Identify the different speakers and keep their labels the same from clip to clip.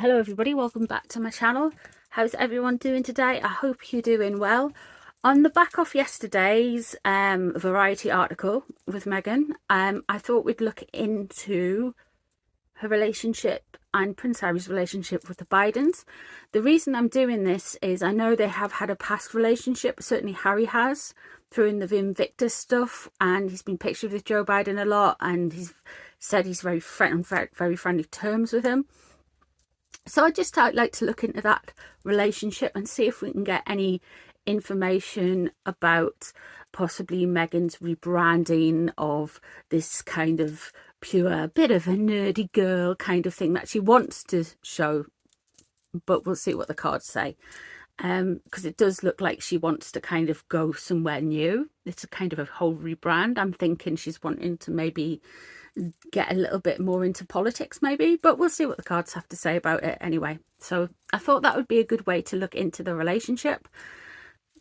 Speaker 1: Hello everybody, welcome back to my channel. How's everyone doing today? I hope you're doing well. On the back of yesterday's Variety article with Meghan, I thought we'd look into her relationship and Prince Harry's relationship with the Bidens. The reason I'm doing this is I know they have had a past relationship, certainly Harry has, through in the Invictus stuff, and he's been pictured with Joe Biden a lot, and he's said he's very friendly terms with him. So I'd like to look into that relationship and see if we can get any information about possibly Meghan's rebranding of this kind of pure bit of a nerdy girl kind of thing that she wants to show, but we'll see what the cards say, because it does look like she wants to kind of go somewhere new. It's a kind of a whole rebrand. I'm thinking she's wanting to maybe get a little bit more into politics maybe, but we'll see what the cards have to say about it anyway. So I thought that would be a good way to look into the relationship.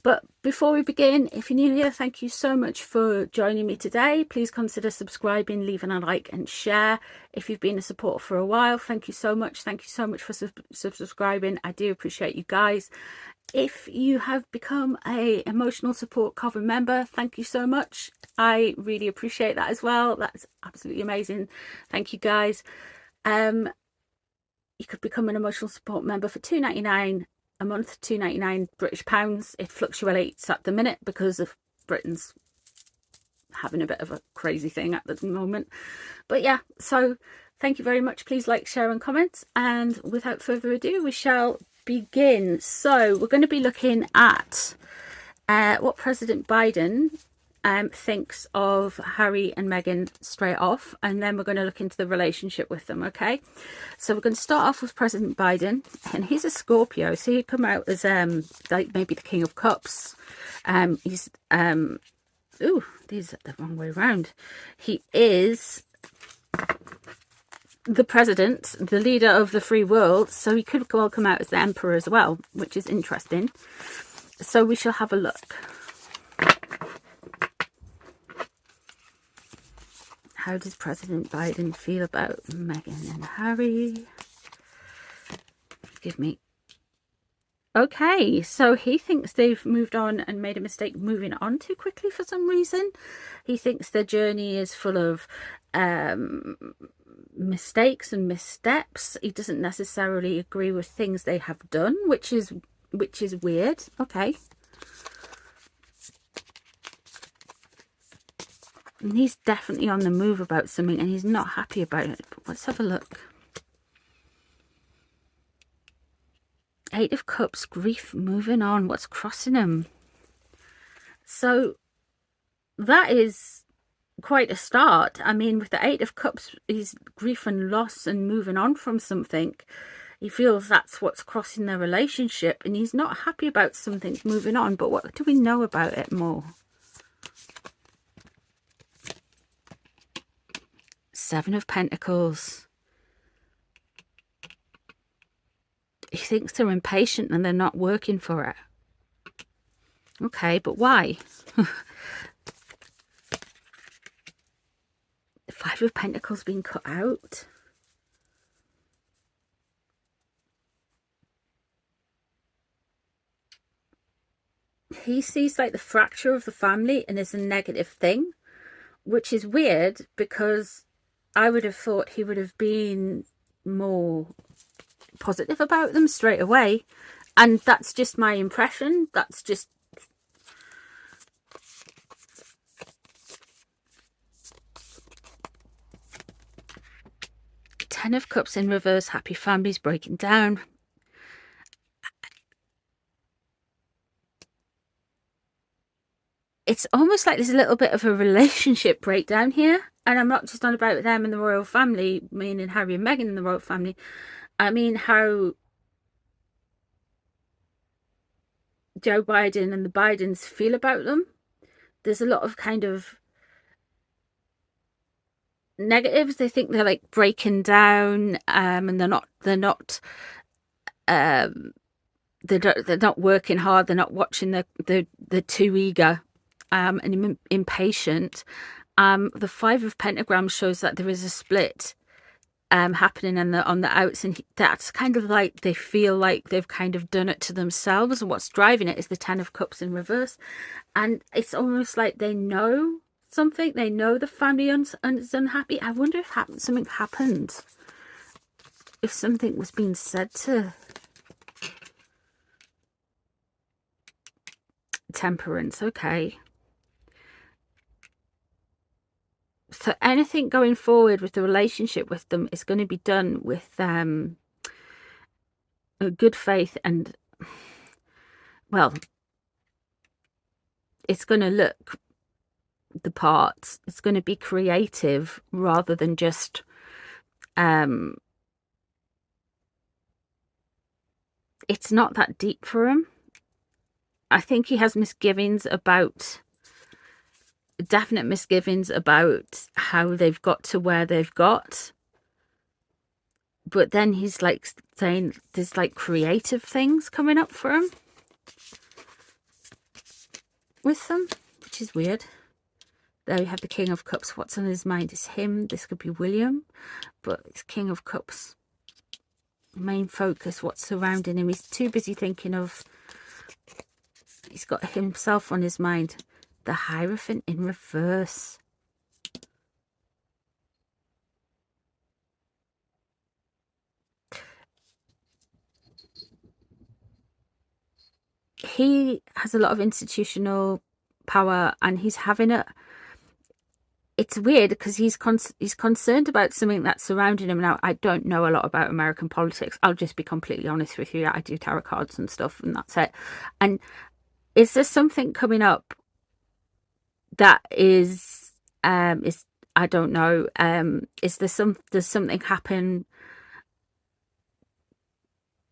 Speaker 1: But before we begin, if you're new here, thank you so much for joining me today. Please consider subscribing, leaving a like and share. If you've been a supporter for a while, thank you so much. Thank you so much for subscribing. I do appreciate you guys. If you have become a emotional support coven member, thank you so much. I really appreciate that as well. That's absolutely amazing. Thank you guys. You could become an emotional support member for £2.99 a month, £2.99 British pounds. It fluctuates at the minute because of Britain's having a bit of a crazy thing at the moment. But yeah, so thank you very much. Please like, share and comment. And without further ado, we shall begin. So we're going to be looking at what President Biden thinks of Harry and Meghan straight off, and then we're going to look into the relationship with them. Okay, so we're going to start off with President Biden, and he's a Scorpio, so he'd come out as like maybe the King of Cups. He's ooh, these are the wrong way around. He is the president, the leader of the free world, so he could well come out as the emperor as well, which is interesting. So we shall have a look. How does President Biden feel about Meghan and Harry? Give me. Okay, so he thinks they've moved on and made a mistake moving on too quickly for some reason. He thinks their journey is full of mistakes and missteps. He doesn't necessarily agree with things they have done, which is weird. Okay. And he's definitely on the move about something, and he's not happy about it. But let's have a look. Eight of Cups, grief, moving on. What's crossing him? So that is quite a start. I mean, with the Eight of Cups, he's grief and loss and moving on from something. He feels that's what's crossing their relationship, and he's not happy about something moving on. But what do we know about it more? Seven of Pentacles. He thinks they're impatient and they're not working for it. Okay, but why? The Five of Pentacles being cut out. He sees like the fracture of the family and it's a negative thing, which is weird because I would have thought he would have been more positive about them straight away. And that's just my impression. That's just... Ten of Cups in reverse, happy families breaking down. It's almost like there's a little bit of a relationship breakdown here. And I'm not just on about them and the royal family, meaning Harry and Meghan and the royal family. I mean how Joe Biden and the Bidens feel about them. There's a lot of kind of negatives. They think they're like breaking down, and they're not working hard. They're not watching. They're too eager and impatient. The Five of Pentagrams shows that there is a split happening on the outs, and that's kind of like they feel like they've kind of done it to themselves, and what's driving it is the Ten of Cups in reverse. And it's almost like they know something. They know the family is unhappy. I wonder if something happened, if something was being said to Temperance. Okay, so anything going forward with the relationship with them is going to be done with a good faith, and well, it's going to look the part. It's going to be creative rather than just it's not that deep for him. I think he has misgivings about, definite misgivings about how they've got to where they've got. But then he's like saying there's like creative things coming up for him with them, which is weird. There we have the King of Cups. What's on his mind is him. This could be William, but it's King of Cups. Main focus, what's surrounding him. He's too busy thinking of, he's got himself on his mind. The Hierophant in reverse. He has a lot of institutional power, and he's having a, it's weird because he's concerned about something that's surrounding him. Now, I don't know a lot about American politics. I'll just be completely honest with you. I do tarot cards and stuff, and that's it. And is there something coming up that is I don't know, is there does something happen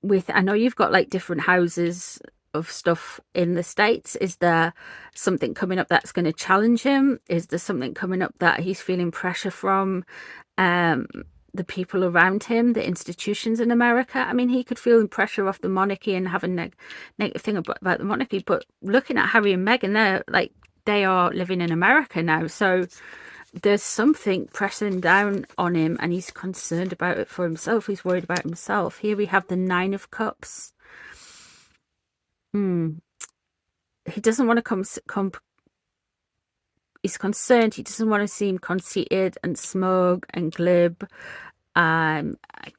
Speaker 1: with, I know you've got like different houses of stuff in the States. Is there something coming up that's going to challenge him? Is there something coming up that he's feeling pressure from the people around him, the institutions in America? I mean, he could feel pressure off the monarchy and have a negative thing about the monarchy, but looking at Harry and Meghan, they're like, they are living in America now, so there's something pressing down on him, and he's concerned about it for himself. He's worried about himself. Here we have the Nine of Cups. He doesn't want to he's concerned. He doesn't want to seem conceited and smug and glib,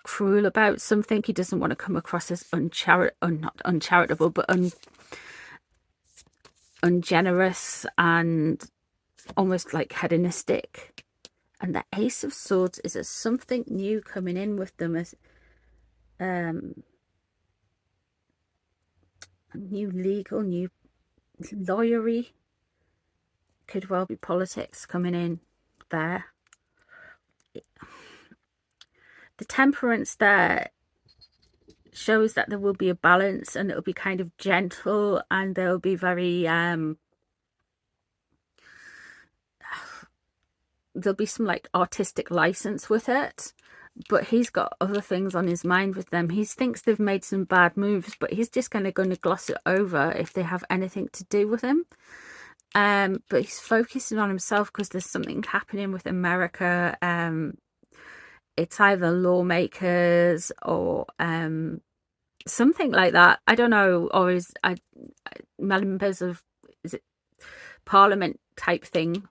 Speaker 1: cruel about something. He doesn't want to come across as not uncharitable, but ungenerous and almost like hedonistic. And the Ace of Swords is as something new coming in with them, as new legal, new lawyery, could well be politics coming in there. The Temperance there shows that there will be a balance, and it'll be kind of gentle, and there'll be very there'll be some like artistic license with it, but he's got other things on his mind with them. He thinks they've made some bad moves, but he's just going to gloss it over if they have anything to do with him. But he's focusing on himself because there's something happening with America. It's either lawmakers or something like that. I don't know, or is members of, is it Parliament type thing?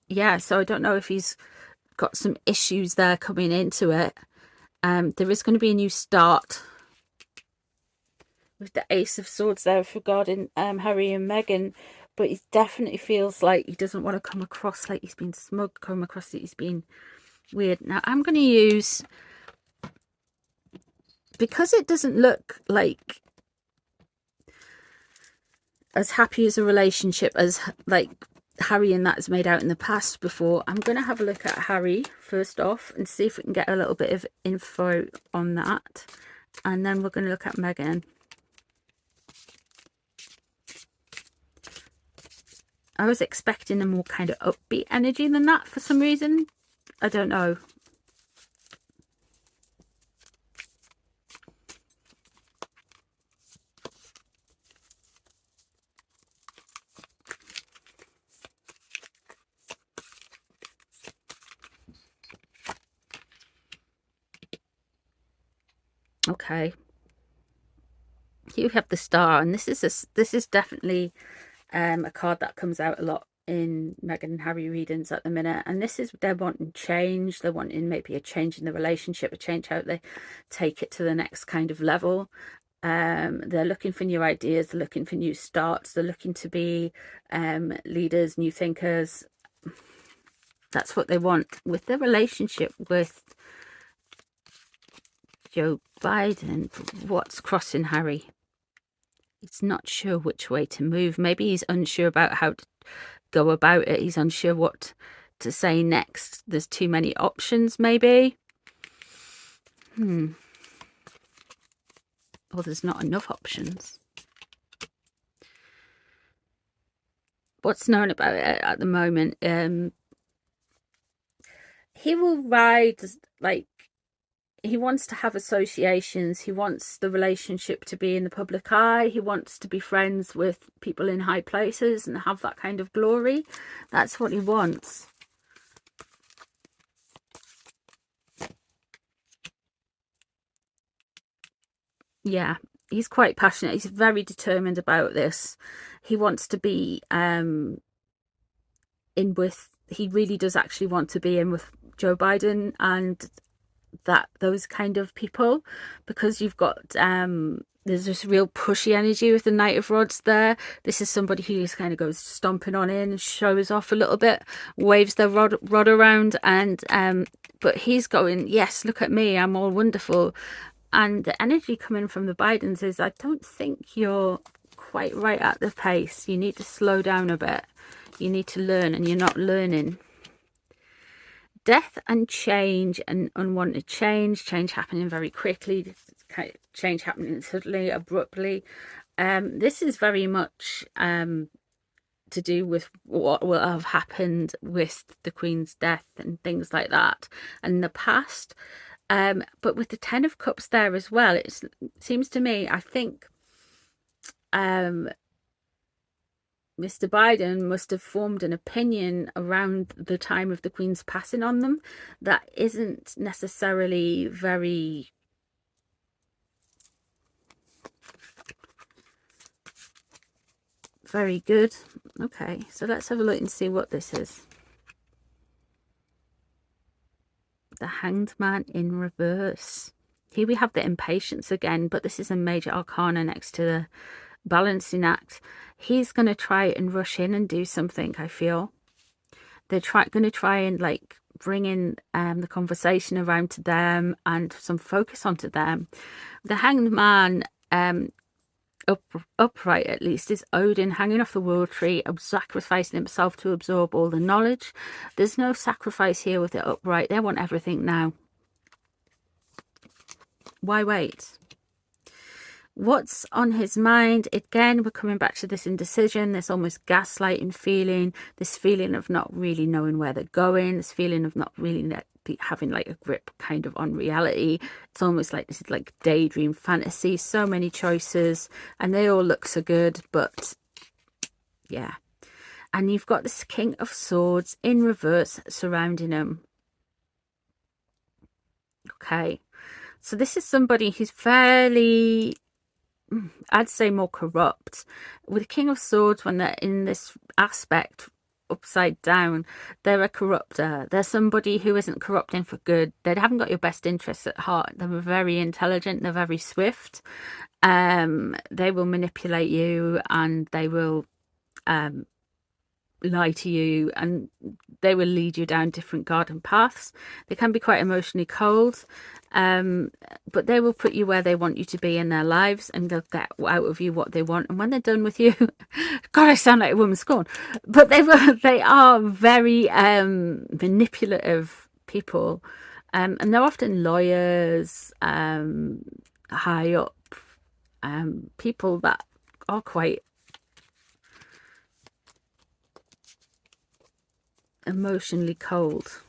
Speaker 1: Yeah, so I don't know if he's got some issues there coming into it. There is going to be a new start with the Ace of Swords there regarding Harry and Meghan, but he definitely feels like he doesn't want to come across like he's been smug, come across that he's been weird. Now I'm going to use, because it doesn't look like as happy as a relationship as like Harry and that is made out in the past before, I'm going to have a look at Harry first off and see if we can get a little bit of info on that, and then we're going to look at Meghan. I was expecting a more kind of upbeat energy than that for some reason. I don't know. Okay. Here we have the Star, and this is definitely a card that comes out a lot in Meghan and Harry readings at the minute. And this is, they're wanting change. They're wanting maybe a change in the relationship, a change how they take it to the next kind of level. They're looking for new ideas. They're looking for new starts. They're looking to be leaders, new thinkers. That's what they want with their relationship with Joe Biden. What's crossing Harry? He's not sure which way to move. Maybe he's unsure about how to go about it. He's unsure what to say next. There's too many options, maybe. Or there's not enough options. What's known about it at the moment? He will ride, like, he wants to have associations. He wants the relationship to be in the public eye. He wants to be friends with people in high places and have that kind of glory. That's what he wants. Yeah, he's quite passionate. He's very determined about this. He wants to be in with, he really does actually want to be in with Joe Biden and those kind of people, because you've got there's this real pushy energy with the Knight of Rods there. This is somebody who just kind of goes stomping on in, shows off a little bit, waves their rod around, and but he's going, yes, look at me, I'm all wonderful. And the energy coming from the Bidens is, I don't think you're quite right at the pace. You need to slow down a bit. You need to learn, and you're not learning. Death and change, and unwanted change happening very quickly, change happening suddenly, abruptly. This is very much to do with what will have happened with the Queen's death and things like that in the past. But with the Ten of Cups there as well, it seems to me, I think Mr. Biden must have formed an opinion around the time of the Queen's passing on them that isn't necessarily very good. Okay, so let's have a look and see what this is. The Hanged Man in reverse. Here we have the Impatience again, but this is a major arcana next to the Balancing Act. He's going to try and rush in and do something, I feel. They're going to try and like bring in the conversation around to them and some focus onto them. The Hanged Man, upright at least, is Odin hanging off the world tree, sacrificing himself to absorb all the knowledge. There's no sacrifice here with it upright. They want everything now. Why wait? What's on his mind? Again, we're coming back to this indecision, this almost gaslighting feeling, this feeling of not really knowing where they're going, this feeling of not really having like a grip kind of on reality. It's almost like this is like daydream fantasy, so many choices, and they all look so good, but yeah. And you've got this King of Swords in reverse surrounding him. Okay, so this is somebody who's fairly, I'd say, more corrupt. With King of Swords, when they're in this aspect upside down, they're a corrupter. They're somebody who isn't corrupting for good. They haven't got your best interests at heart. They're very intelligent. They're very swift. They will manipulate you, and they will lie to you, and they will lead you down different garden paths. They can be quite emotionally cold, but they will put you where they want you to be in their lives, and they'll get out of you what they want. And when they're done with you, God, I sound like a woman scorned, but they are very manipulative people, and they're often lawyers, high up people that are quite emotionally cold.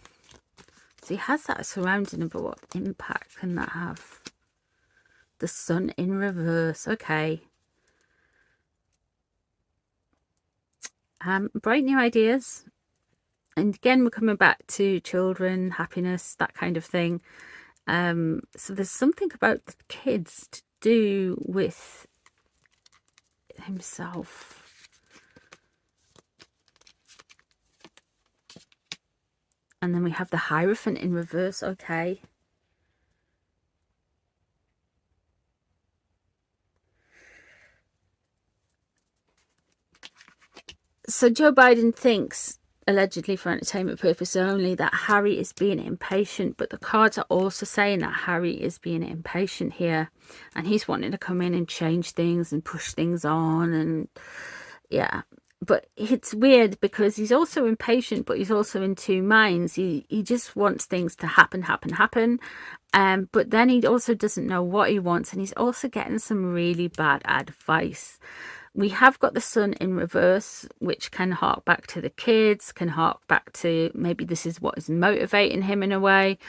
Speaker 1: So he has that surrounding him, but what impact can that have? The Sun in reverse. Okay. Bright new ideas. And again, we're coming back to children, happiness, that kind of thing. So there's something about the kids to do with himself. And then we have the Hierophant in reverse. Okay. So Joe Biden thinks, allegedly for entertainment purposes only, that Harry is being impatient, but the cards are also saying that Harry is being impatient here, and he's wanting to come in and change things and push things on, and yeah. But it's weird because he's also impatient, but he's also in two minds. He just wants things to happen. But then he also doesn't know what he wants, and he's also getting some really bad advice. We have got the Sun in reverse, which can hark back to the kids, can hark back to maybe this is what is motivating him in a way.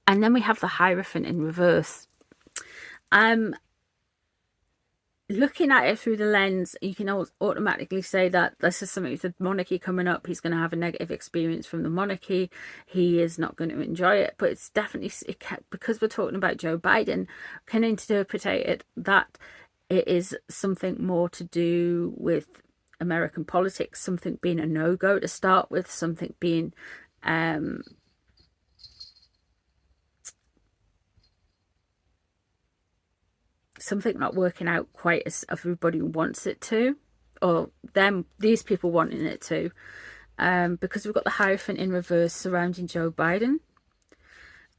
Speaker 1: And then we have the Hierophant in reverse. Looking at it through the lens, you can automatically say that this is something with the monarchy coming up. He's going to have a negative experience from the monarchy. He is not going to enjoy it. But it's definitely, because we're talking about Joe Biden, can interpret it that it is something more to do with American politics, something being a no-go to start with, something being something not working out quite as everybody wants it to, or these people wanting it to, because we've got the Hierophant in reverse surrounding Joe Biden,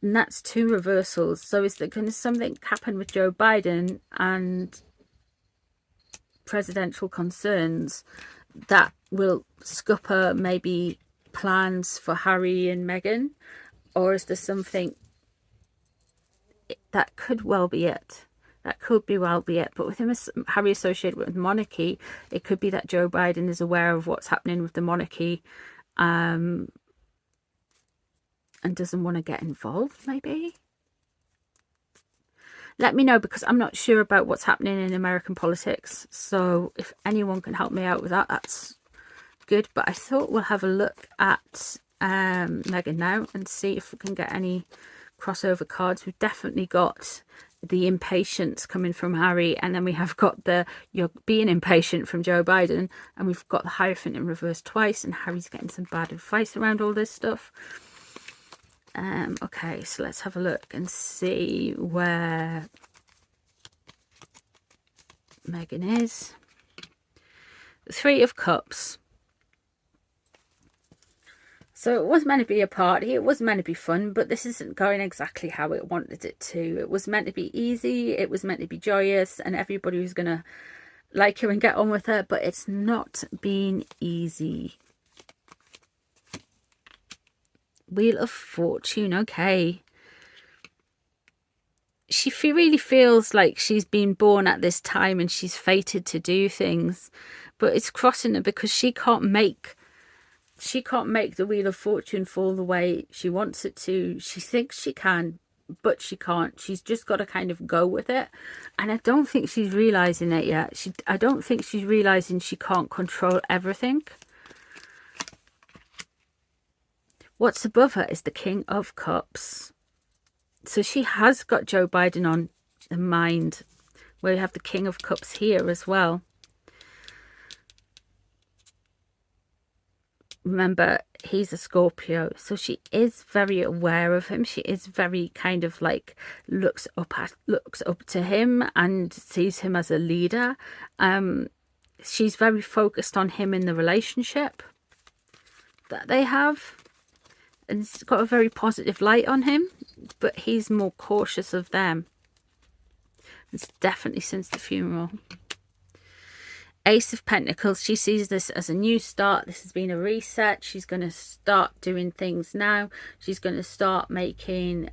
Speaker 1: and that's two reversals. So is there going to something happen with Joe Biden and presidential concerns that will scupper maybe plans for Harry and Meghan, or is there something that could well be it? That could well be it. But with him, Harry associated with monarchy, it could be that Joe Biden is aware of what's happening with the monarchy, and doesn't want to get involved, maybe. Let me know, because I'm not sure about what's happening in American politics. So if anyone can help me out with that, that's good. But I thought we'll have a look at Meghan now and see if we can get any crossover cards. We've definitely got the impatience coming from Harry, and then we have got the you're being impatient from Joe Biden, and we've got the Hierophant in reverse twice, and Harry's getting some bad advice around all this stuff. Okay, so let's have a look and see where Meghan is. The Three of Cups. So it was meant to be a party, it was meant to be fun, but this isn't going exactly how it wanted it to. It was meant to be easy, it was meant to be joyous, and everybody was going to like her and get on with her, but it's not been easy. Wheel of Fortune, okay. She really feels like she's been born at this time and she's fated to do things, but it's crossing her because she can't make the Wheel of Fortune fall the way she wants it to. She thinks she can, but she can't. She's just got to kind of go with it, and I don't think she's realizing it yet. I don't think she's realizing she can't control everything. What's above her is the King of Cups. So she has got Joe Biden on the mind. We have the King of Cups here as well. Remember, he's a Scorpio, so she is very aware of him. She is very kind of like looks up to him and sees him as a leader. She's very focused on him in the relationship that they have, and it's got a very positive light on him, but he's more cautious of them. It's definitely since the funeral. Ace of Pentacles, she sees this as a new start. This has been a reset. She's going to start doing things now. She's going to start making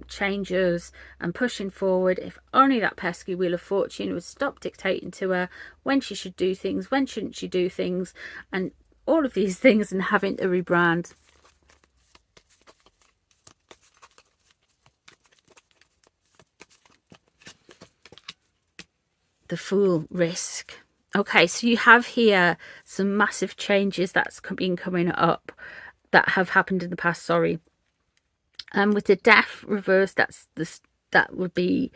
Speaker 1: changes and pushing forward. If only that pesky Wheel of Fortune would stop dictating to her when she should do things, when shouldn't she do things, and all of these things, and having to rebrand. The Fool, risk. Okay, so you have here some massive changes that's been coming up, that have happened in the past, sorry. And with the death reversed, that would be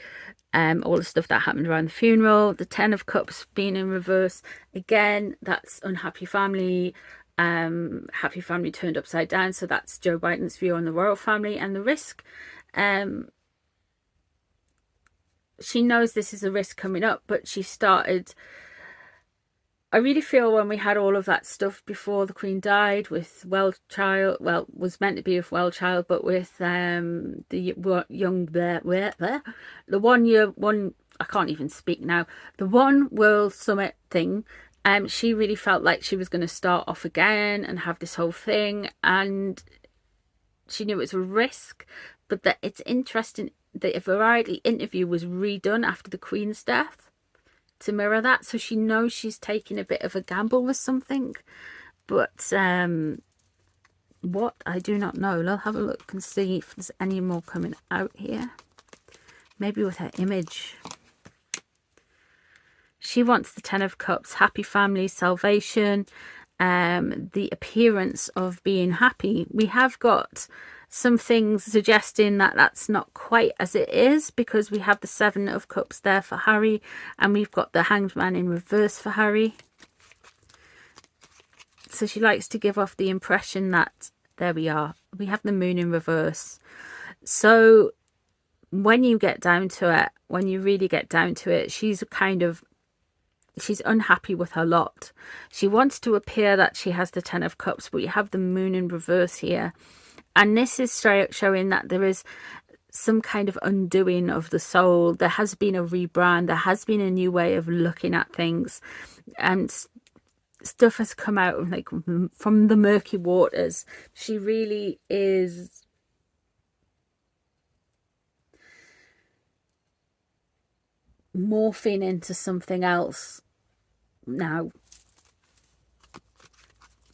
Speaker 1: all the stuff that happened around the funeral. The 10 of Cups being in reverse, again, that's unhappy family. Happy family turned upside down. So that's Joe Biden's view on the royal family and the risk. She knows this is a risk coming up, but she started, I really feel, when we had all of that stuff before the Queen died with well child, well, was meant to be with well child, but with the young the 1 year one, I can't even speak now, the One World Summit thing. She really felt like she was going to start off again and have this whole thing, and she knew it was a risk. But that it's interesting that a Variety interview was redone after the Queen's death to mirror that, so she knows she's taking a bit of a gamble with something. But what, I do not know. I'll have a look and see if there's any more coming out here. Maybe with her image. She wants the 10 of Cups, happy family, salvation, the appearance of being happy. We have got some things suggesting that that's not quite as it is, because we have the 7 of Cups there for Harry, and we've got the Hanged Man in reverse for Harry. So she likes to give off the impression that, there we are, we have the Moon in reverse. So when you get down to it, when you really get down to it, she's unhappy with her lot. She wants to appear that she has the 10 of Cups, but you have the Moon in reverse here. And this is showing that there is some kind of undoing of the soul. There has been a rebrand. There has been a new way of looking at things. And stuff has come out like from the murky waters. She really is morphing into something else now,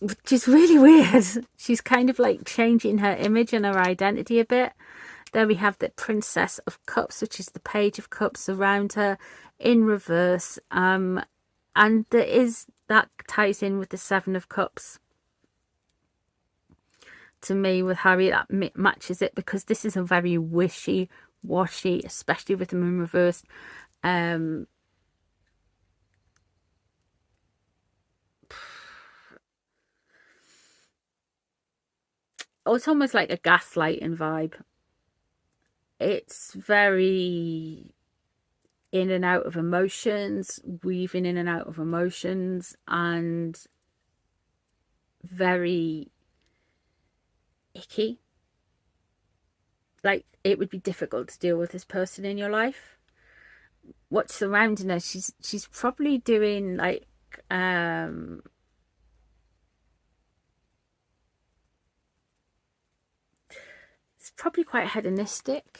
Speaker 1: which is really weird. She's kind of like changing her image and her identity a bit. There we have the Princess of Cups, which is the Page of Cups around her in reverse. And there is, that ties in with the 7 of Cups. To me, with Harry, that matches it, because this is a very wishy-washy, especially with the Moon reversed. Oh, it's almost like a gaslighting vibe. It's very in and out of emotions, weaving in and out of emotions, and very icky. Like, it would be difficult to deal with this person in your life. What's surrounding her, she's probably doing like it's probably quite hedonistic.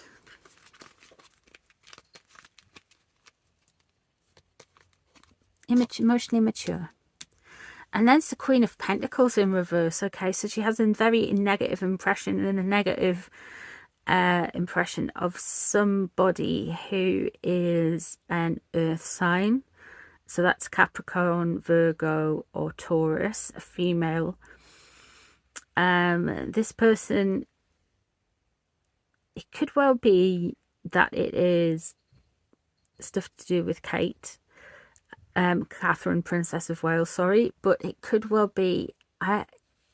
Speaker 1: Emotionally mature. And then it's the Queen of Pentacles in reverse. Okay, so she has a very negative impression, and a negative impression of somebody who is an earth sign. So that's Capricorn, Virgo, or Taurus, a female. This person, it could well be that it is stuff to do with Kate, Catherine, Princess of Wales, sorry, but it could well be,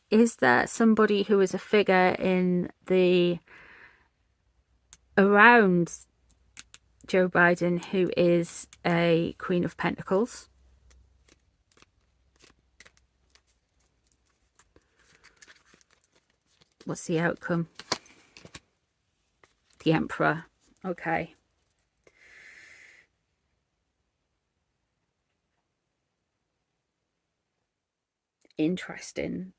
Speaker 1: is there somebody who is a figure in the, around Joe Biden, who is a Queen of Pentacles? What's the outcome? The Emperor. Okay. Interesting.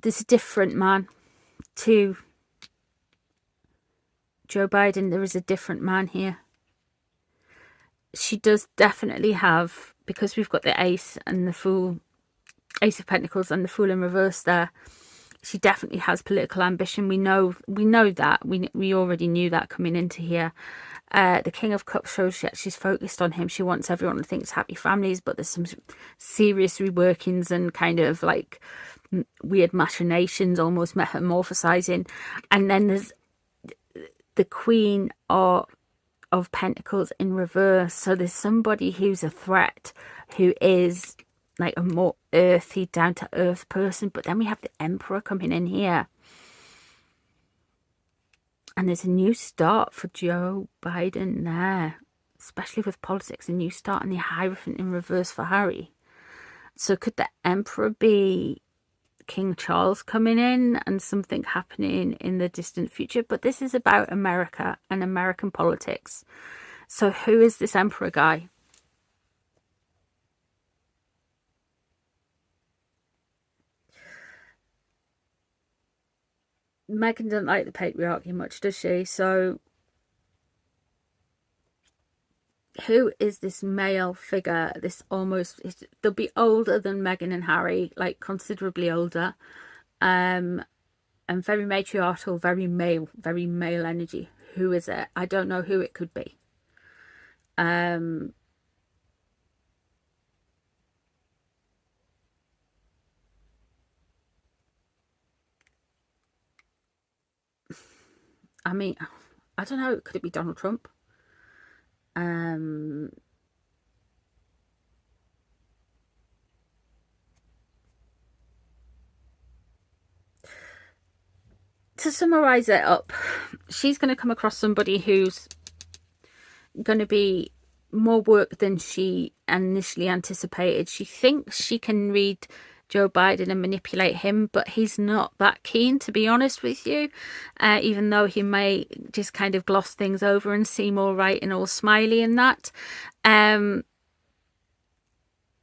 Speaker 1: There's a different man to Joe Biden. There is a different man here. She does definitely have, because we've got the Ace and the Fool, Ace of Pentacles and the Fool in reverse there, she definitely has political ambition. We know that. We already knew that coming into here. The King of Cups shows that she's focused on him. She wants everyone to think it's happy families, but there's some serious reworkings and kind of like weird machinations, almost metamorphosizing. And then there's the Queen of Pentacles in reverse. So there's somebody who's a threat, who is like a more earthy, down to earth person. But then we have the Emperor coming in here. And there's a new start for Joe Biden there, especially with politics, a new start, and the Hierophant in reverse for Harry. So could the Emperor be King Charles coming in and something happening in the distant future? But this is about America and American politics. So who is this Emperor guy? Meghan doesn't like the patriarchy much, does she? So who is this male figure? This almost, they'll be older than Meghan and Harry, like considerably older, and very matriarchal, very male energy. Who is it? I don't know who it could be. I mean, I don't know. Could it be Donald Trump? To summarize it up, she's going to come across somebody who's going to be more work than she initially anticipated. She thinks she can read Joe Biden and manipulate him, but he's not that keen, to be honest with you, even though he may just kind of gloss things over and seem all right and all smiley and that.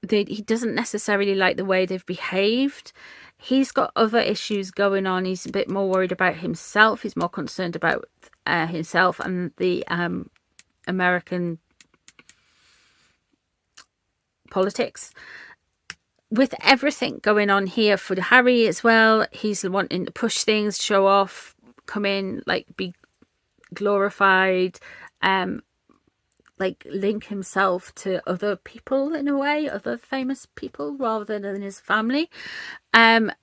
Speaker 1: He doesn't necessarily like the way they've behaved. He's got other issues going on. He's a bit more worried about himself. He's more concerned about himself and the American politics. With everything going on here for Harry as well, he's wanting to push things, show off, come in, like be glorified, like link himself to other people in a way, other famous people rather than his family. And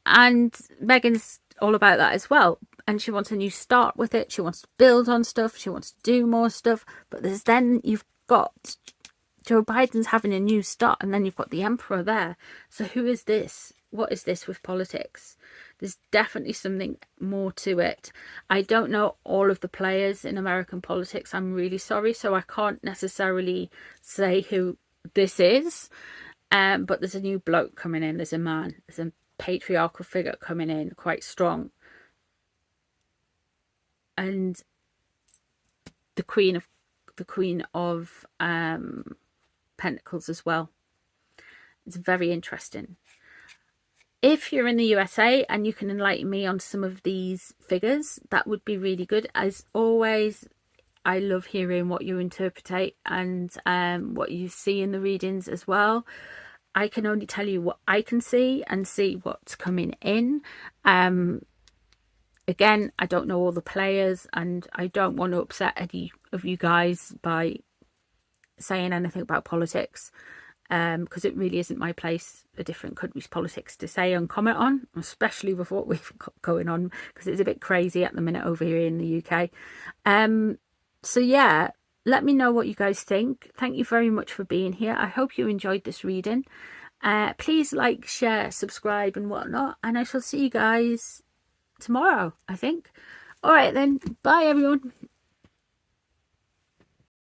Speaker 1: Meghan's all about that as well. And she wants a new start with it. She wants to build on stuff. She wants to do more stuff. But there's then you've got Joe Biden's having a new start, and then you've got the Emperor there. So who is this? What is this with politics? There's definitely something more to it. I don't know all of the players in American politics. I'm really sorry. So I can't necessarily say who this is. But there's a new bloke coming in. There's a man. There's a patriarchal figure coming in, quite strong. And the Queen of Pentacles as well. It's very interesting. If you're in the USA and you can enlighten me on some of these figures, that would be really good. As always, I love hearing what you interpret and what you see in the readings as well. I can only tell you what I can see and see what's coming in. Again, I don't know all the players, and I don't want to upset any of you guys by saying anything about politics, because it really isn't my place, a different country's politics, to say and comment on, especially with what we've got going on, because it's a bit crazy at the minute over here in the UK. So yeah, let me know what you guys think. Thank you very much for being here. I hope you enjoyed this reading. Please like, share, subscribe and whatnot, and I shall see you guys tomorrow, I think. All right then, bye everyone.